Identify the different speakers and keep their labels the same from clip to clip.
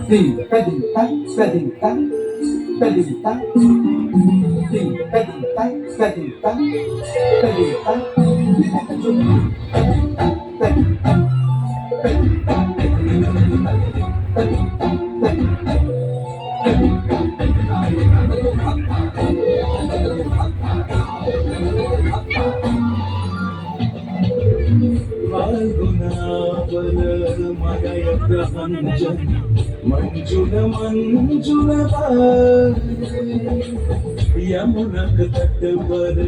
Speaker 1: Ding, padding, tang, padding, tang, padding, tang. Ding, padding, tang, padding, tang, padding, tang. Padding, tang, padding, tang, padding, tang, padding, tang, padding, tang.
Speaker 2: फाल्गुनावल मलय प्रपंचन मंजुल मंजुल यमुनक तट पर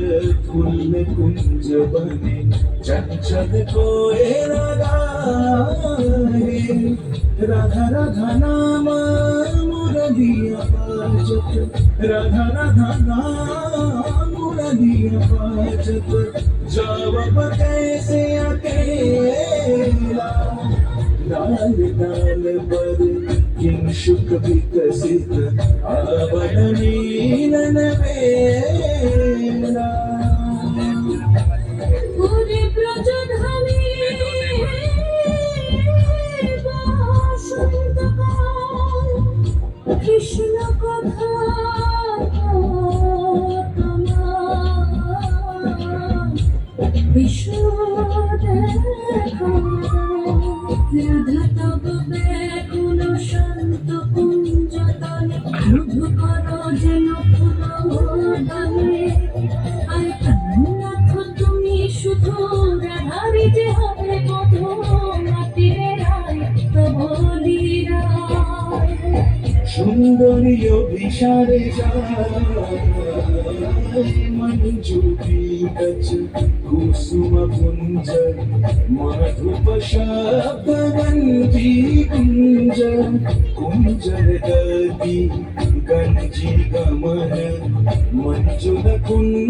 Speaker 2: फूल कुंज बने चंचल कोयल गाए राधा राधा नाम मुरलिया बाजत राधा राधा नाम मुरलिया बाजत जवाब कैसे अकेला डाल डाल पर किंशुक विकसित आवरण नीलन बेला
Speaker 3: पूरे ब्रजधानी बसंतकाल কৃষ্ণ কথা বিশ্ব দেখা রাধা তব ব্যাকুল শান্ত কুঞ্জতনে মধুকর যেন ফুলদানে আর কান্নাথ তুমি শুধু রাধারি যে হবে বধূ মাটিরে রায় তব লীলায়
Speaker 2: সুন্দরী অভিসারে যায় মঞ্জুরি গজ কুসুম পুঞ্জ মাধুপ শব্দবন্তি কুঞ্জ কুঞ্জর গতি গঞ্জি গমন মঞ্জুল কুঞ্জ